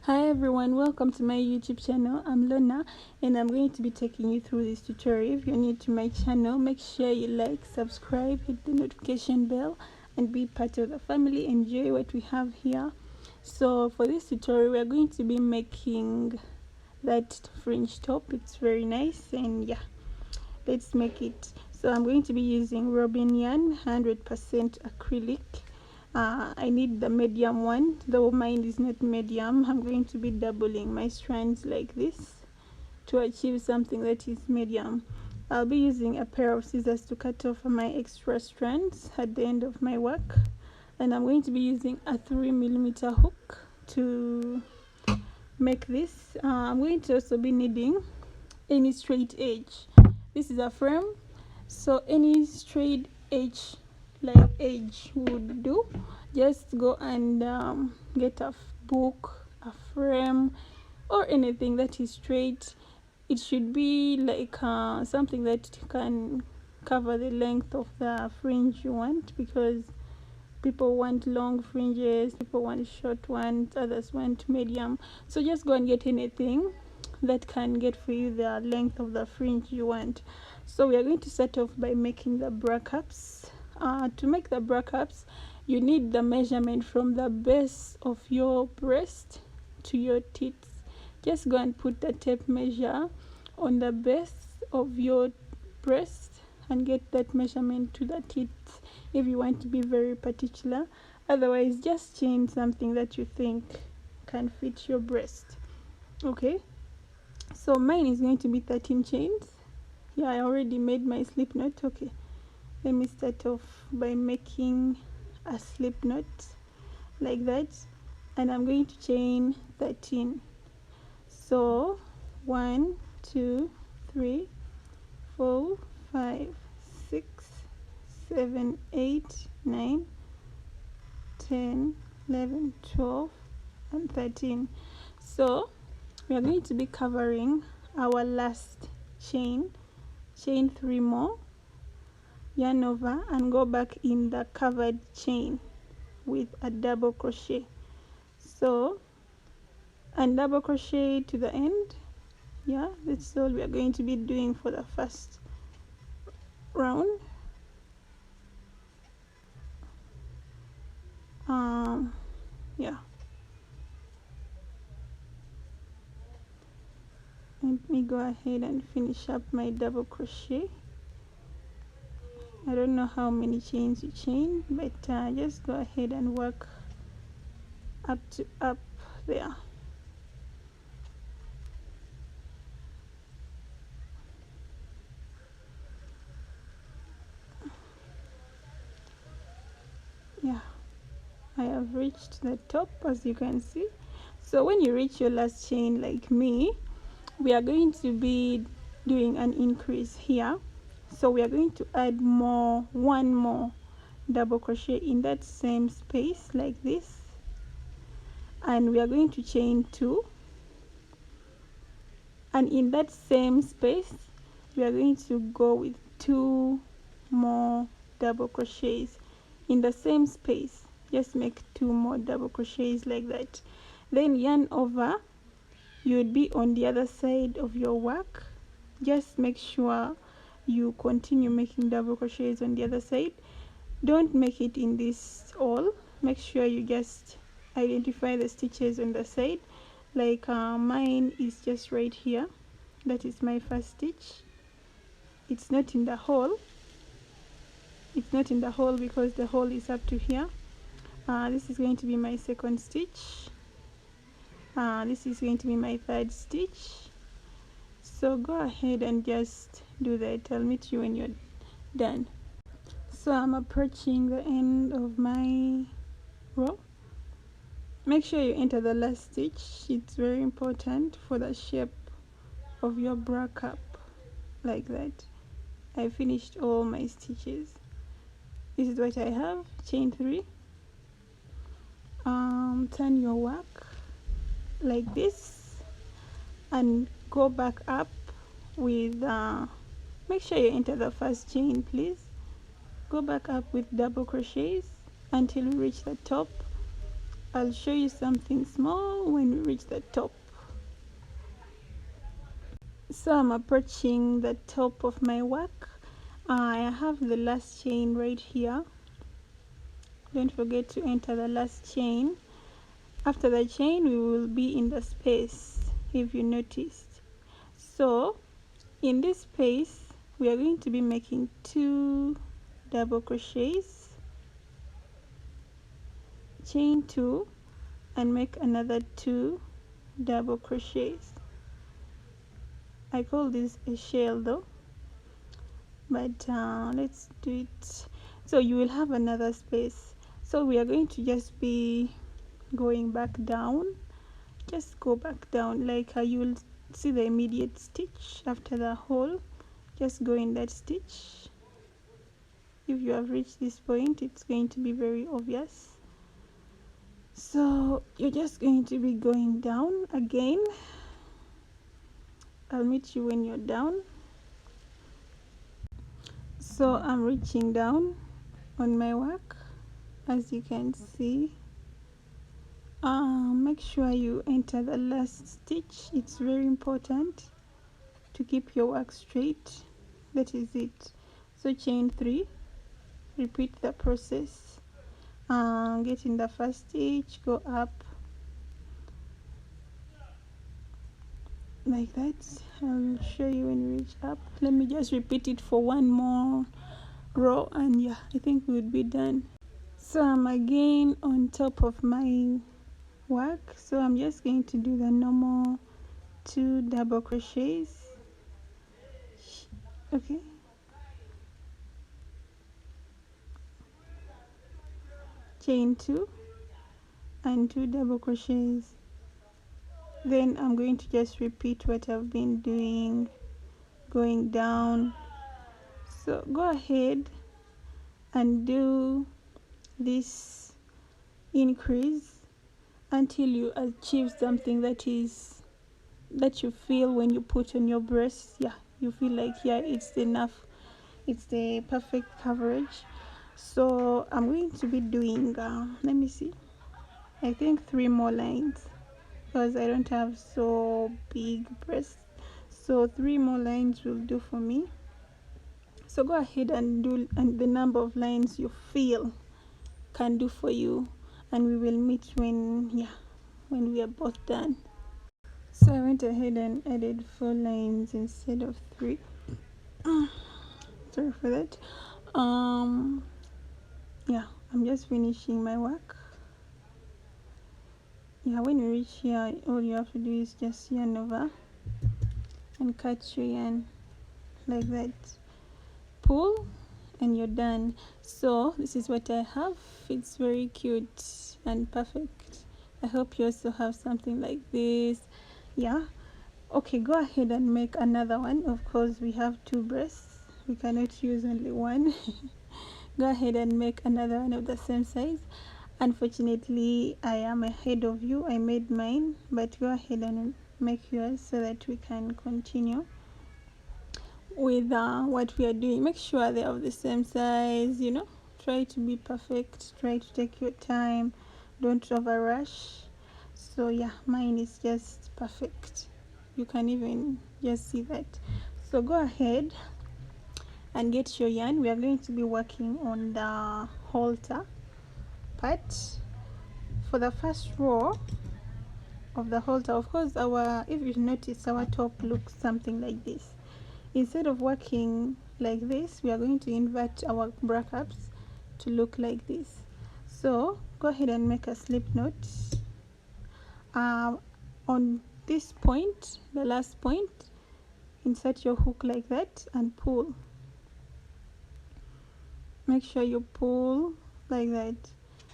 Hi everyone, welcome to my YouTube channel. I'm Lona and I'm going to be taking you through this tutorial. If you're new to my channel, make sure you like, subscribe, hit the notification bell and be part of the family. Enjoy what we have here. So for this tutorial, we're going to be making that fringe top. It's very nice and yeah, let's make it. So I'm going to be using Robin yarn, 100% acrylic. I need the medium one, though mine is not medium. I'm going to be doubling my strands like this to achieve something that is medium. I'll be using a pair of scissors to cut off my extra strands at the end of my work, and I'm going to be using a 3mm hook to make this. I'm going to also be needing any straight edge. This is a frame, so any straight edge would do. Just go and get a book, a frame, or anything that is straight. It should be like something that can cover the length of the fringe you want, because people want long fringes, people want short ones, others want medium. So just go and get anything that can get for you the length of the fringe you want. So we are going to start off by making the bra cups. To make the bra cups, you need the measurement from the base of your breast to your tits. Just go and put the tape measure on the base of your breast and get that measurement to the tits if you want to be very particular. Otherwise, just chain something that you think can fit your breast. Okay, so mine is going to be 13 chains. Yeah, I already made my slip knot. Okay, let me start off by making a slip knot like that, and I'm going to chain 13. So 1 2 3 4 5 6 7 8 9 10 11 12 and 13. So we are going to be covering our last chain 3 more, yarn over and go back in the covered chain with a double crochet. So and double crochet to the end. Yeah, that's all we are going to be doing for the first round. Yeah, let me go ahead and finish up my double crochet. I don't know how many chains you chain, but just go ahead and work up there. Yeah, I have reached the top, as you can see. So when you reach your last chain like me, we are going to be doing an increase here. So we are going to add one more double crochet in that same space like this, and we are going to chain 2, and in that same space we are going to go with 2 more double crochets in the same space. Just make 2 more double crochets like that, then yarn over. You would be on the other side of your work. Just make sure you continue making double crochets on the other side. Don't make it in this all. Make sure you just identify the stitches on the side, like mine is just right here. That is my first stitch. It's not in the hole. It's not in the hole because the hole is up to here. This is going to be my second stitch. This is going to be my third stitch. So go ahead and just do that. I'll meet you when you're done. So I'm approaching the end of my row. Make sure you enter the last stitch. It's very important for the shape of your bra cup, like that. I finished all my stitches. This is what I have. Chain 3. Turn your work like this and go back up with make sure you enter the first chain, please. Go back up with double crochets until you reach the top, I'll show you something small when we reach the top. So I'm approaching the top of my work. I have the last chain right here. Don't forget to enter the last chain. After the chain, we will be in the space, if you noticed. So in this space, we are going to be making 2 double crochets, chain 2, and make another 2 double crochets. I call this a shell though, but let's do it. So you will have another space. So we are going to just be going back down. Just go back down, like you will see the immediate stitch after the hole. Just go in that stitch. If you have reached this point, it's going to be very obvious. So you're just going to be going down again. I'll meet you when you're down. So I'm reaching down on my work, as you can see. Make sure you enter the last stitch. It's very important to keep your work straight. That is it. So chain 3, repeat the process. Get in the first stitch, go up like that. I'll show you when you reach up. Let me just repeat it for one more row, and yeah, I think we would be done. So I'm again on top of my work, so I'm just going to do the normal 2 double crochets. Okay, chain 2 and 2 double crochets. Then I'm going to just repeat what I've been doing, going down. So go ahead and do this increase until you achieve something that you feel when you put on your breast. Yeah, you feel like, yeah, it's enough, it's the perfect coverage. So I'm going to be doing let me see, I think 3 more lines, because I don't have so big breasts. So 3 more lines will do for me. So go ahead and do the number of lines you feel can do for you, and we will meet when we are both done. So I went ahead and added 4 lines instead of 3. Sorry for that. Yeah, I'm just finishing my work. Yeah, when you reach here, all you have to do is just yarn over and cut your yarn like that, pull, and you're done. So this is what I have. It's very cute and perfect. I hope you also have something like this. Yeah, okay, go ahead and make another one. Of course, we have 2 breasts, we cannot use only one. Go ahead and make another one of the same size. Unfortunately, I am ahead of you. I made mine, but go ahead and make yours so that we can continue with what we are doing. Make sure they are of the same size, try to be perfect, try to take your time, don't over rush. So yeah, mine is just perfect. You can even just see that. So go ahead and get your yarn. We are going to be working on the halter part. For the first row of the halter, of course, if you notice, our top looks something like this. Instead of working like this, we are going to invert our brackets to look like this. So go ahead and make a slip knot on this point, the last point. Insert your hook like that and pull. Make sure you pull like that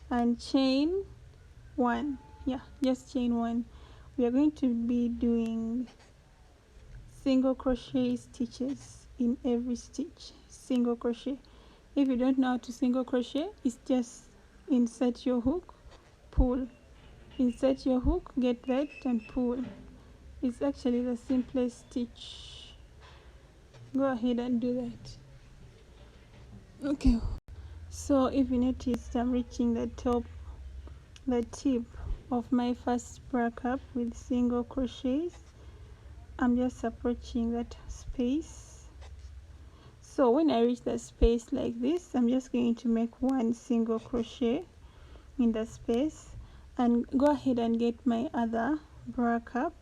and chain 1. Yeah, just chain 1. We are going to be doing single crochet stitches in every stitch. Single crochet. If you don't know how to single crochet, it's just insert your hook, pull, insert your hook, get that, and pull. It's actually the simplest stitch. Go ahead and do that. Okay, so if you notice, I'm reaching the top the tip of my first bra cup with single crochets. I'm just approaching that space. So when I reach the space like this, I'm just going to make one single crochet in the space and go ahead and get my other bra cup,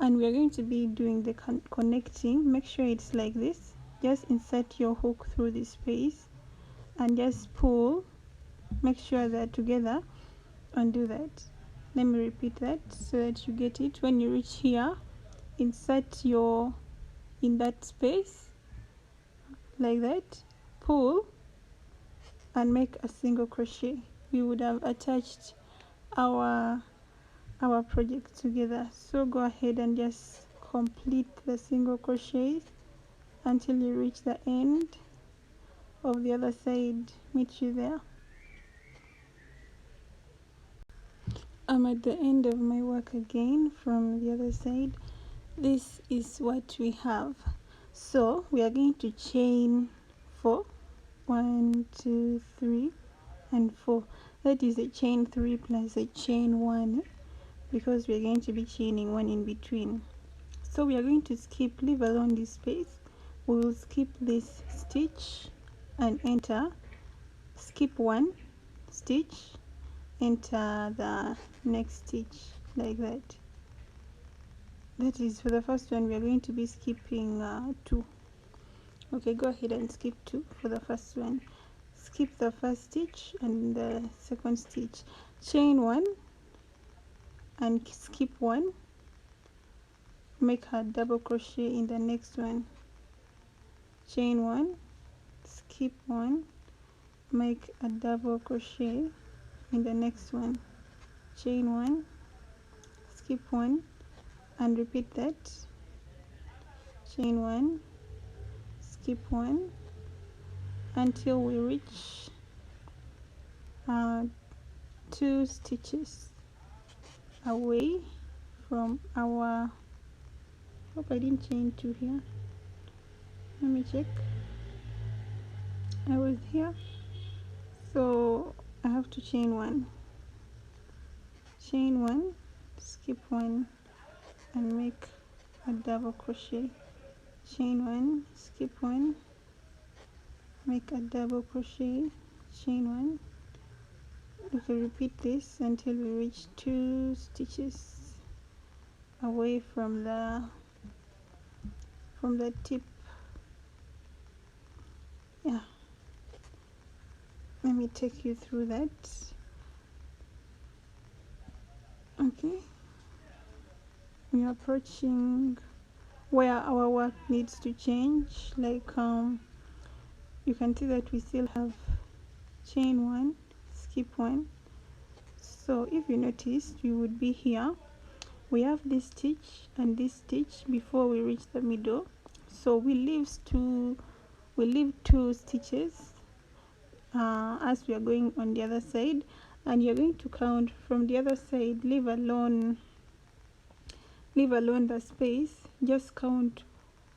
and we're going to be doing the connecting. Make sure it's like this. Just insert your hook through this space and just pull. Make sure they're together and do that. Let me repeat that so that you get it. When you reach here, insert your in that space like that, pull and make a single crochet. We would have attached our project together. So go ahead and just complete the single crochet until you reach the end of the other side. Meet you there. I'm at the end of my work again from the other side. This is what we have. So we are going to chain 4, 1, 2, 3 and 4. That is a chain 3 plus a chain 1, because we are going to be chaining 1 in between. So we are going to skip, leave alone this space. We will skip this stitch and enter, skip 1 stitch, enter the next stitch like that. That is for the first one. We are going to be skipping 2. Okay, go ahead and skip 2 for the first one. Skip the first stitch and the second stitch, chain 1 and skip 1, make a double crochet in the next one, chain 1, skip 1, make a double crochet in the next one, chain 1, skip 1 and repeat that, chain 1, skip 1 until we reach 2 stitches away from our, hope I didn't chain 2 here, let me check. I was here, so I have to chain 1, chain 1, skip 1 and make a double crochet, chain 1, skip 1, make a double crochet, chain 1. We can repeat this until we reach 2 stitches away from the tip. Yeah, let me take you through that. Okay, we are approaching where our work needs to change. Like you can see that we still have chain 1, skip 1. So if you noticed, you would be here. We have this stitch and this stitch before we reach the middle, so we leave 2 stitches as we are going on the other side, and you're going to count from the other side. Leave alone the space. Just count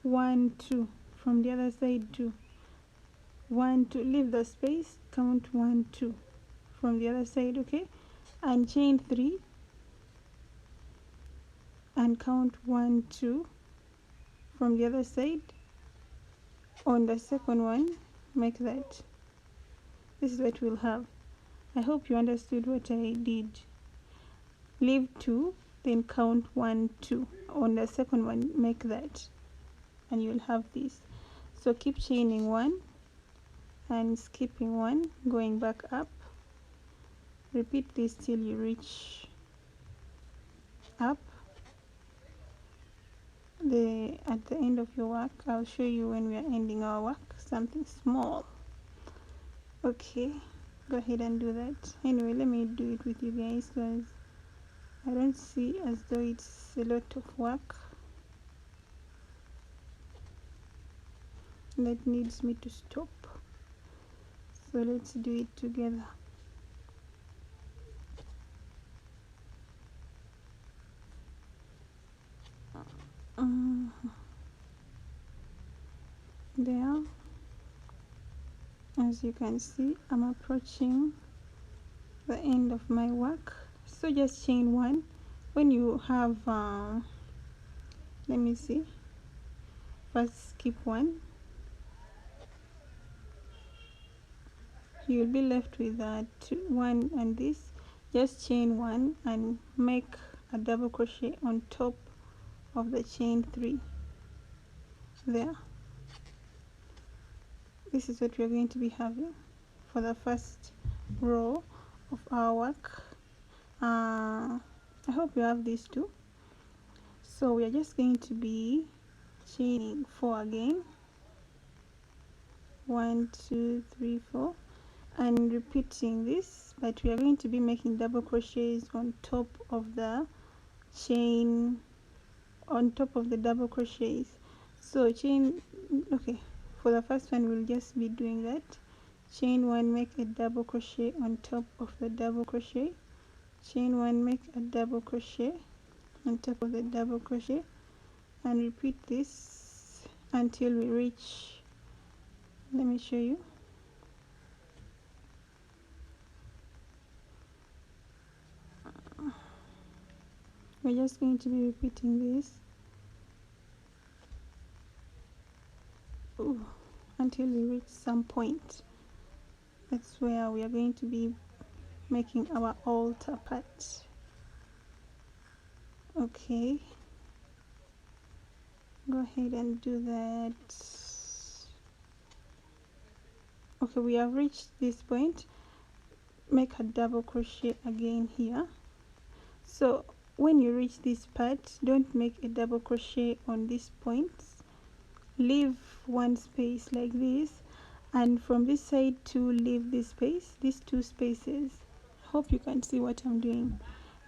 1, 2 from the other side too. 1, 2, leave the space, count 1, 2 from the other side. Okay, and chain 3 and count 1, 2 from the other side. On the second one, make that. This is what we'll have. I hope you understood what I did. Leave 2, then count 1, 2. On the second one, make that, and you'll have this. So keep chaining 1 and skipping 1, going back up. Repeat this till you reach up. At the end of your work, I'll show you when we are ending our work, something small. Okay, go ahead and do that. Anyway, let me do it with you guys, because I don't see as though it's a lot of work that needs me to stop. So let's do it together. There, as you can see, I'm approaching the end of my work. So just chain one. When you have let me see, first skip one, you'll be left with one, and this, just chain one and make a double crochet on top of the chain three there. This is what we're going to be having for the first row of our work. I hope you have these two. So we are just going to be chaining 4 again, 1 2 3 4, and repeating this, but we are going to be making double crochets on top of the chain, on top of the double crochets. So chain, okay, for the first one we'll just be doing that. Chain one, make a double crochet on top of the double crochet, chain one, make a double crochet on top of the double crochet, and repeat this until we reach, let me show you, we're just going to be repeating this until we reach some point. That's where we are going to be making our halter part. Okay, go ahead and do that. Okay, we have reached this point. Make a double crochet again here. So when you reach this part, don't make a double crochet on these points, leave one space like this, and from this side to leave this space, these 2 spaces. Hope you can see what I'm doing.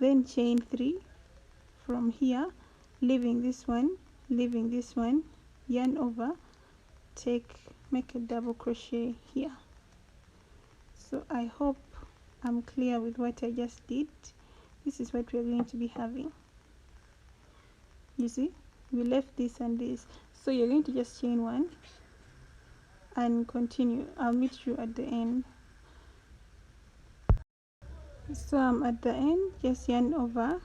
Then chain 3 from here, leaving this one, yarn over, make a double crochet here. So I hope I'm clear with what I just did. This is what we're going to be having. You see, we left this and this, so you're going to just chain one and continue. I'll meet you at the end. So I'm at the end, just yarn over,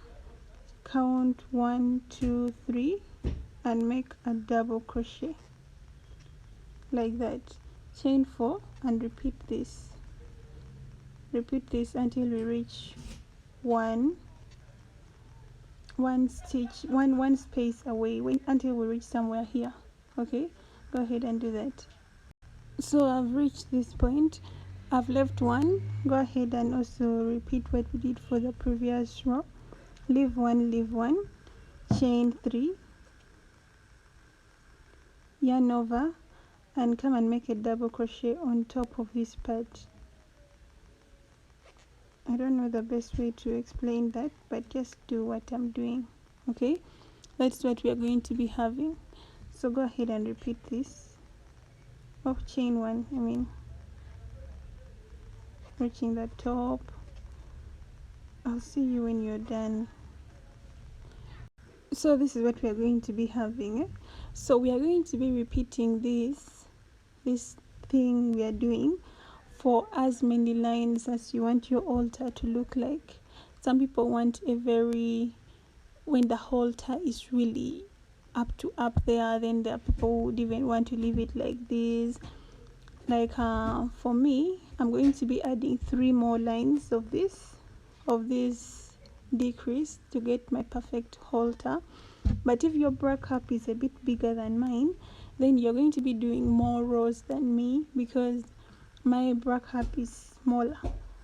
count 1 2 3, and make a double crochet like that. Chain 4 and repeat this until we reach one space away, until we reach somewhere here. Okay, go ahead and do that. So I've reached this point, I've left one. Go ahead and also repeat what we did for the previous row. Leave one, chain 3, yarn over, and come and make a double crochet on top of this part. I don't know the best way to explain that, but just do what I'm doing. Okay, that's what we are going to be having. So go ahead and repeat this of chain 1, I mean reaching the top. I'll see you when you're done. So this is what we are going to be having. So we are going to be repeating this thing we are doing for as many lines as you want your halter to look like. Some people want a very, when the halter is really up there, then there are people who would even want to leave it like this. Like for me, I'm going to be adding 3 more lines of this decrease to get my perfect halter. But if your bra cup is a bit bigger than mine, then you're going to be doing more rows than me, because my bra cup is smaller.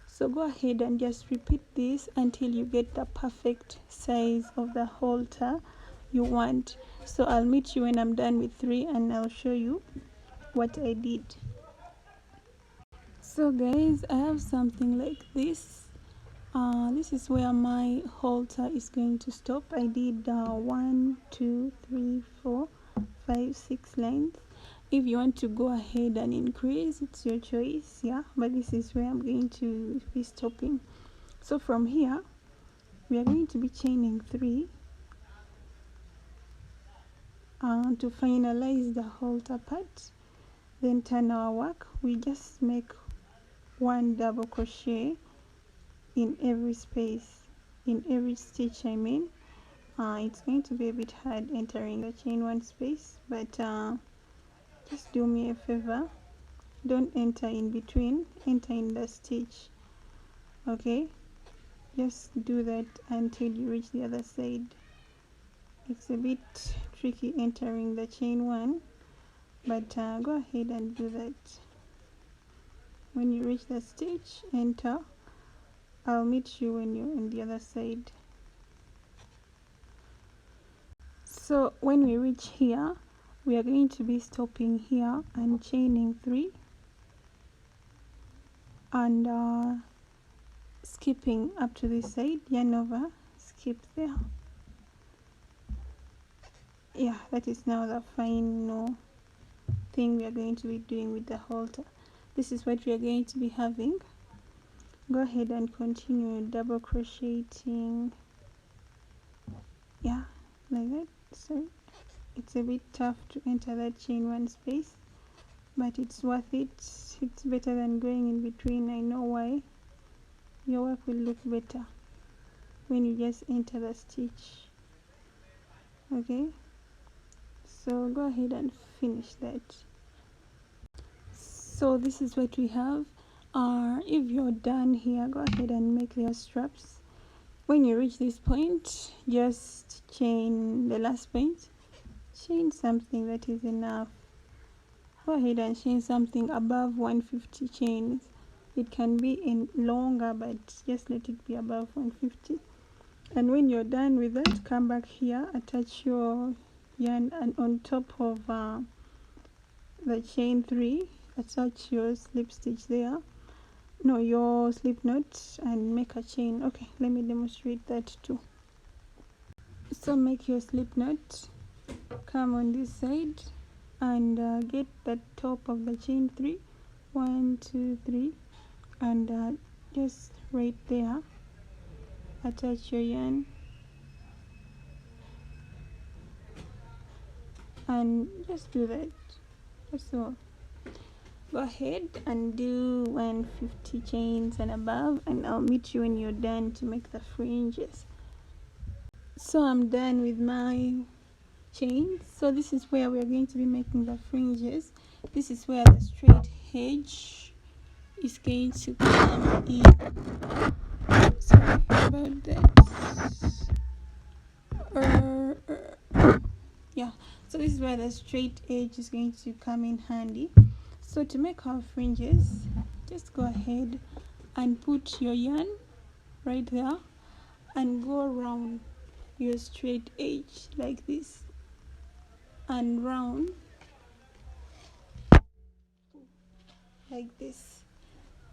So go ahead and just repeat this until you get the perfect size of the halter you want. So I'll meet you when I'm done with 3 and I'll show you what I did. So guys, I have something like this. This is where my halter is going to stop. I did 1 2 3 4 5 6 lines. If you want to go ahead and increase, it's your choice, yeah, but this is where I'm going to be stopping. So from here we are going to be chaining 3 to finalize the halter part. Then turn our work, we just make 1 double crochet in every space, in every stitch. I mean, it's going to be a bit hard entering the chain one space, but just do me a favor, don't enter in between, enter in the stitch. Okay, just do that until you reach the other side. It's a bit tricky entering the chain one, but go ahead and do that. When you reach the stitch, enter. I'll meet you when you're on the other side. So when we reach here, we are going to be stopping here and chaining 3 and skipping up to this side, yarn over, skip there. Yeah, that is now the final thing we are going to be doing with the halter. This is what we are going to be having. Go ahead and continue double crocheting, yeah, like that. So it's a bit tough to enter that chain one space, but it's worth it. It's better than going in between. I know why. Your work will look better when you just enter the stitch. Okay, so go ahead and finish that. So this is what we have. If you're done here, go ahead and make your straps. When you reach this point, just chain the last point, chain something that is enough. Go ahead and chain something above 150 chains. It can be in longer, but just let it be above 150. And when you're done with that, come back here, attach your yarn, and on top of the chain 3, attach your slip stitch there, no, your slip knot, and make a chain. Okay, let me demonstrate that too. So make your slip knot, come on this side, and get the top of the chain 3, 1 2 3, and just right there attach your yarn, and just do that. That's all. Go ahead and do 150 chains and above, and I'll meet you when you're done to make the fringes. So I'm done with my chains. So this is where we're going to be making the fringes. This is where the straight edge is going to come in. Sorry about that. Yeah, so this is where the straight edge is going to come in handy. So to make our fringes, just go ahead and put your yarn right there and go around your straight edge like this and round like this.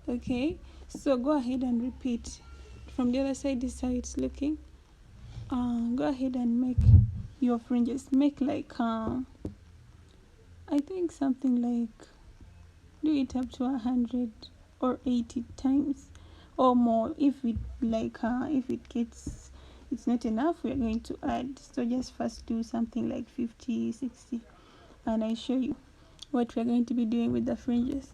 Okay, so go ahead and repeat from the other side. This is how it's looking. Go ahead and make your fringes. Make like I think something like, do it up to 100 or 80 times or more. If it like if it gets, it's not enough, we're going to add. So just first do something like 50, 60, and I show you what we're going to be doing with the fringes.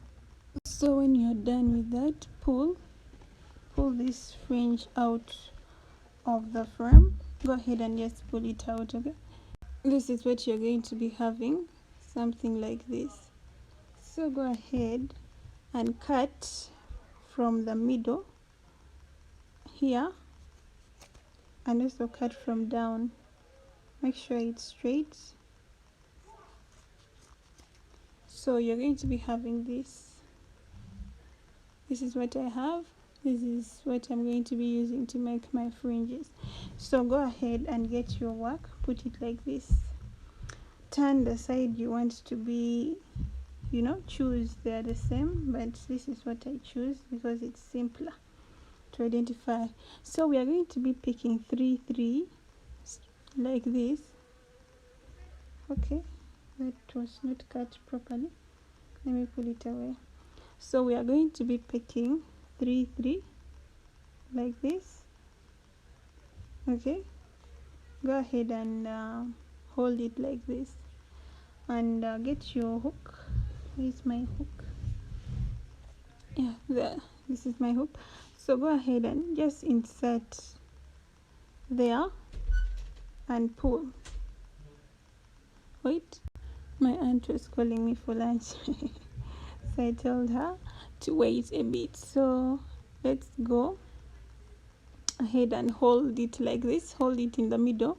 So when you're done with that, pull this fringe out of the frame. Go ahead and just pull it out. Okay, this is what you're going to be having, something like this. So go ahead and cut from the middle here, and also cut from down. Make sure it's straight. So you're going to be having this. This is what I have. This is what I'm going to be using to make my fringes. So go ahead and get your work, put it like this, turn the side you want to be, choose, they're the same, but this is what I choose because it's simpler to identify. So we are going to be picking 3 3 like this. Okay, that was not cut properly, let me pull it away. So we are going to be picking 3 3 like this. Okay, go ahead and hold it like this, and get your hook. Here's my hook. Yeah, there, this is my hook. So go ahead and just insert there and pull. Wait, my aunt was calling me for lunch. So I told her to wait a bit. So let's go ahead and hold it like this. Hold it in the middle,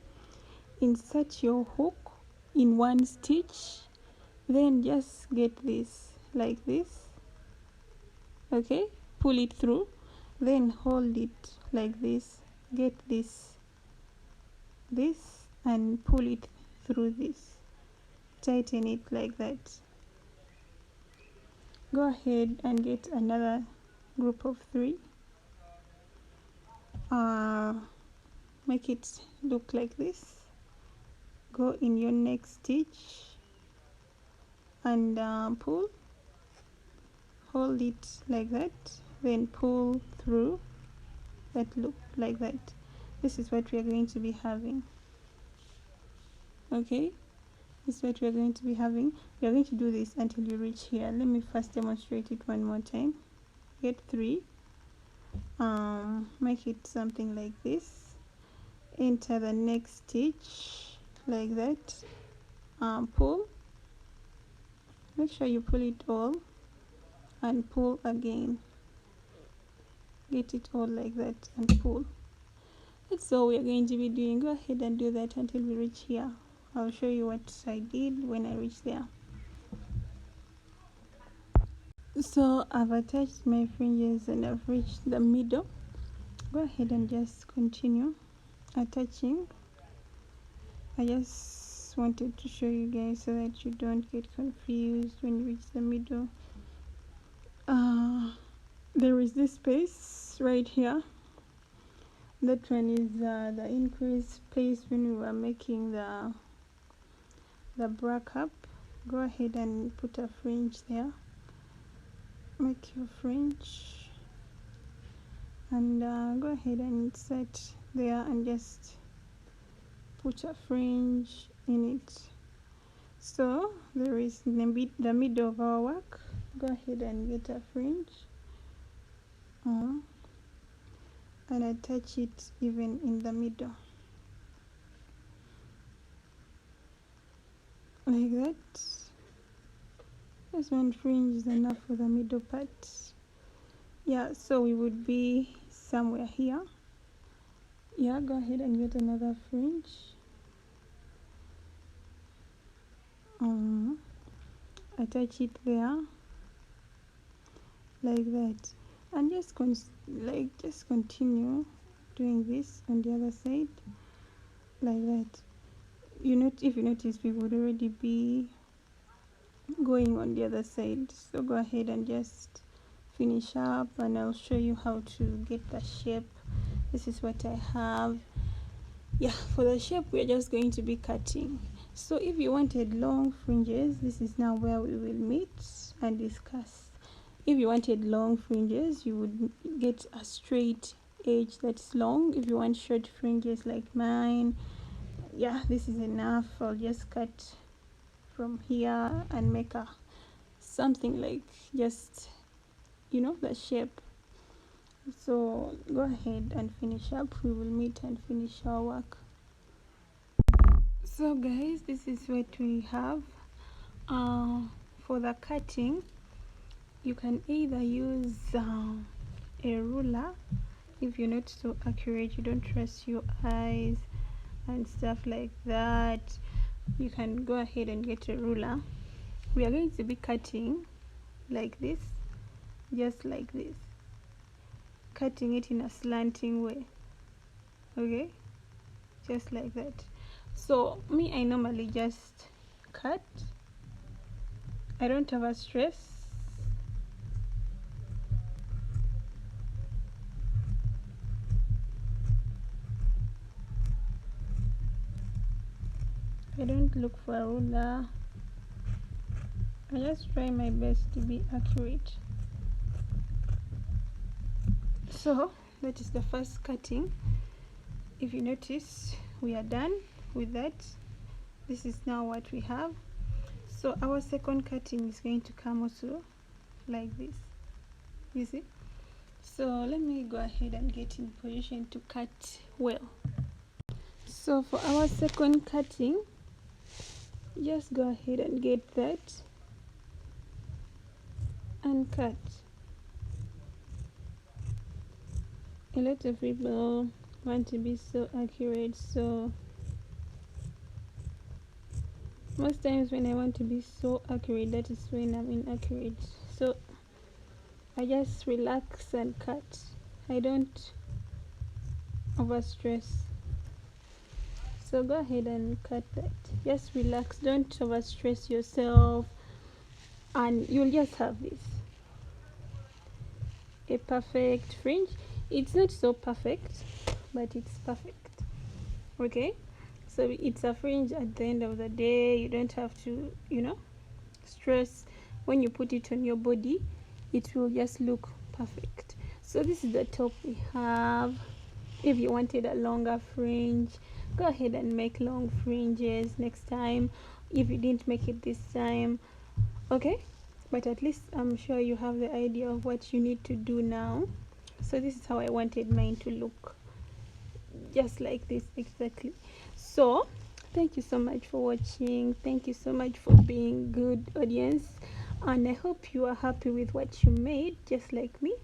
insert your hook in one stitch, then just get this like this. Okay, pull it through, then hold it like this, get this and pull it through this, tighten it like that. Go ahead and get another group of 3. Make it look like this. Go in your next stitch and pull, hold it like that, then pull through that loop like that. This is what we are going to be having. Okay, this is what we are going to be having. We are going to do this until you reach here. Let me first demonstrate it one more time. Get 3, make it something like this, enter the next stitch like that, pull, make sure you pull it all and pull again, get it all like that and pull. That's all we are going to be doing. Go ahead and do that until we reach here. I'll show you what I did when I reached there. So I've attached my fringes and I've reached the middle. Go ahead and just continue attaching. I just wanted to show you guys so that you don't get confused when you reach the middle. There is this space right here. That one is the increase space when we were making the bra cup. Go ahead and put a fringe there. Make your fringe and go ahead and insert there and just put a fringe in it. So there is the middle of our work. Go ahead and get a fringe and attach it even in the middle like that. Just one fringe is enough for the middle part. Yeah, so we would be somewhere here. Yeah, go ahead and get another fringe. Attach it there like that, and just continue doing this on the other side like that. If you notice, we would already be going on the other side. So go ahead and just finish up and I'll show you how to get the shape. This is what I have. Yeah, for the shape we're just going to be cutting. So if you wanted long fringes, this is now where we will meet and discuss. If you wanted long fringes, you would get a straight edge that's long. If you want short fringes like mine, yeah, this is enough. I'll just cut from here and make something like just the shape. So go ahead and finish up. We will meet and finish our work. So guys, this is what we have. For the cutting, you can either use a ruler. If you're not so accurate, you don't trust your eyes and stuff like that, you can go ahead and get a ruler. We are going to be cutting like this, just like this, cutting it in a slanting way. Okay, just like that. So me, I normally just cut. I don't have a stress. I don't look for a ruler. I just try my best to be accurate. So that is the first cutting. If you notice, we are done with that. This is now what we have. So our second cutting is going to come also like this, you see. So let me go ahead and get in position to cut well. So for our second cutting, just go ahead and get that and cut. A lot of people want to be so accurate, so most times when I want to be so accurate, that is when I'm inaccurate. So I just relax and cut. I don't overstress. So go ahead and cut that. Just relax, don't overstress yourself, and you'll just have this a perfect fringe. It's not so perfect, but it's perfect. Okay, so it's a fringe. At the end of the day, you don't have to, stress. When you put it on your body, it will just look perfect. So this is the top we have. If you wanted a longer fringe, go ahead and make long fringes next time if you didn't make it this time. Okay, but at least I'm sure you have the idea of what you need to do now. So this is how I wanted mine to look, just like this exactly. So thank you so much for watching. Thank you so much for being good audience, and I hope you are happy with what you made just like me.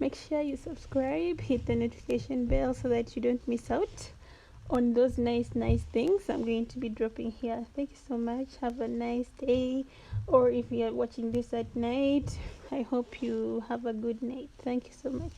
Make sure you subscribe, hit the notification bell so that you don't miss out on those nice things I'm going to be dropping here. Thank you so much. Have a nice day, or if you are watching this at night, I hope you have a good night. Thank you so much.